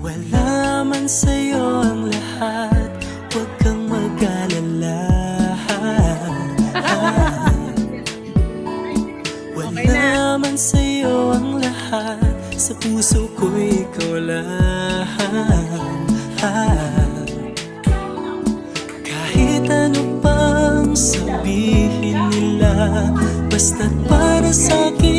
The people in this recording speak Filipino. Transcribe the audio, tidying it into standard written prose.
Wala man sa'yo ang lahat, huwag kang mag-alala. Wala man sa'yo ang lahat, sa puso ko'y ikaw lang. Kahit ano pang sabihin nila, basta't para sa'kin